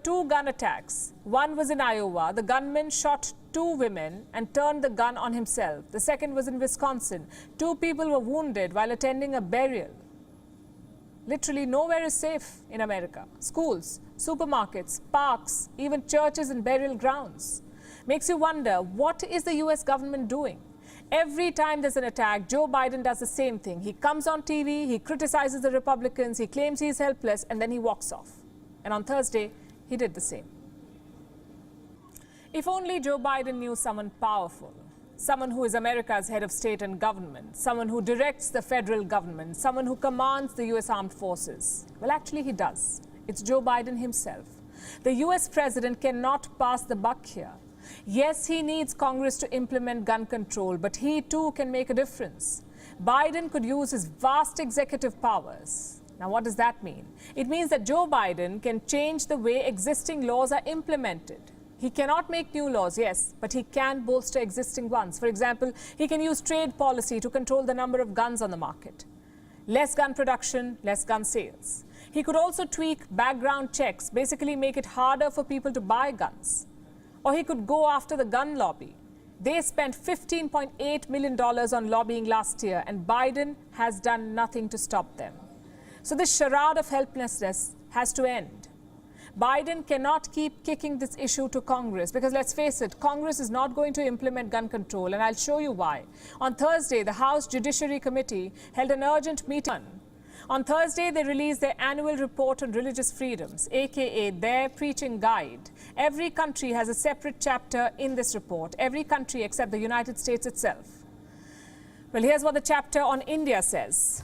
two gun attacks. One was in Iowa. The gunman shot two women and turned the gun on himself. The second was in Wisconsin. Two people were wounded while attending a burial. Literally nowhere is safe in America. Schools, supermarkets, parks, even churches and burial grounds. Makes you wonder, what is the US government doing? Every time there's an attack, Joe Biden does the same thing. He comes on TV, he criticizes the Republicans, he claims he's helpless, and then he walks off. And on Thursday, he did the same. If only Joe Biden knew someone powerful, someone who is America's head of state and government, someone who directs the federal government, someone who commands the US armed forces. Well, actually, he does. It's Joe Biden himself. The US president cannot pass the buck here. Yes, he needs Congress to implement gun control, but he too can make a difference. Biden could use his vast executive powers. Now, what does that mean? It means that Joe Biden can change the way existing laws are implemented. He cannot make new laws, yes, but he can bolster existing ones. For example, he can use trade policy to control the number of guns on the market. Less gun production, less gun sales. He could also tweak background checks, basically make it harder for people to buy guns. Or he could go after the gun lobby. They spent $15.8 million on lobbying last year, and Biden has done nothing to stop them. So this charade of helplessness has to end. Biden cannot keep kicking this issue to Congress because, let's face it, Congress is not going to implement gun control, and I'll show you why. On Thursday, the House Judiciary Committee held an urgent meeting. On Thursday, they released their annual report on religious freedoms, aka their preaching guide. Every country has a separate chapter in this report, every country except the United States itself. Well, here's what the chapter on India says.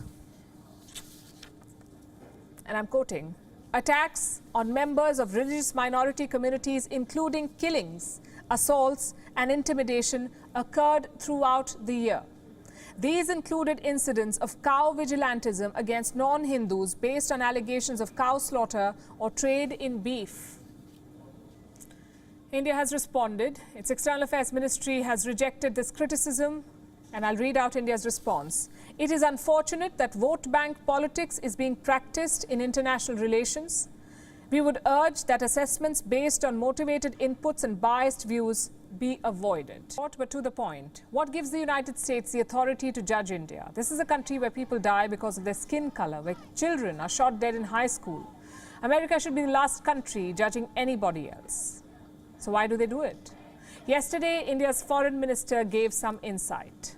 And I'm quoting, attacks on members of religious minority communities, including killings, assaults, and intimidation, occurred throughout the year. These included incidents of cow vigilantism against non-Hindus based on allegations of cow slaughter or trade in beef. India has responded. Its External Affairs Ministry has rejected this criticism, and I'll read out India's response. It is unfortunate that vote bank politics is being practiced in international relations. We would urge that assessments based on motivated inputs and biased views be avoided. But to the point, what gives the United States the authority to judge India? This is a country where people die because of their skin color, where children are shot dead in high school. America should be the last country judging anybody else. So why do they do it? Yesterday, India's foreign minister gave some insight.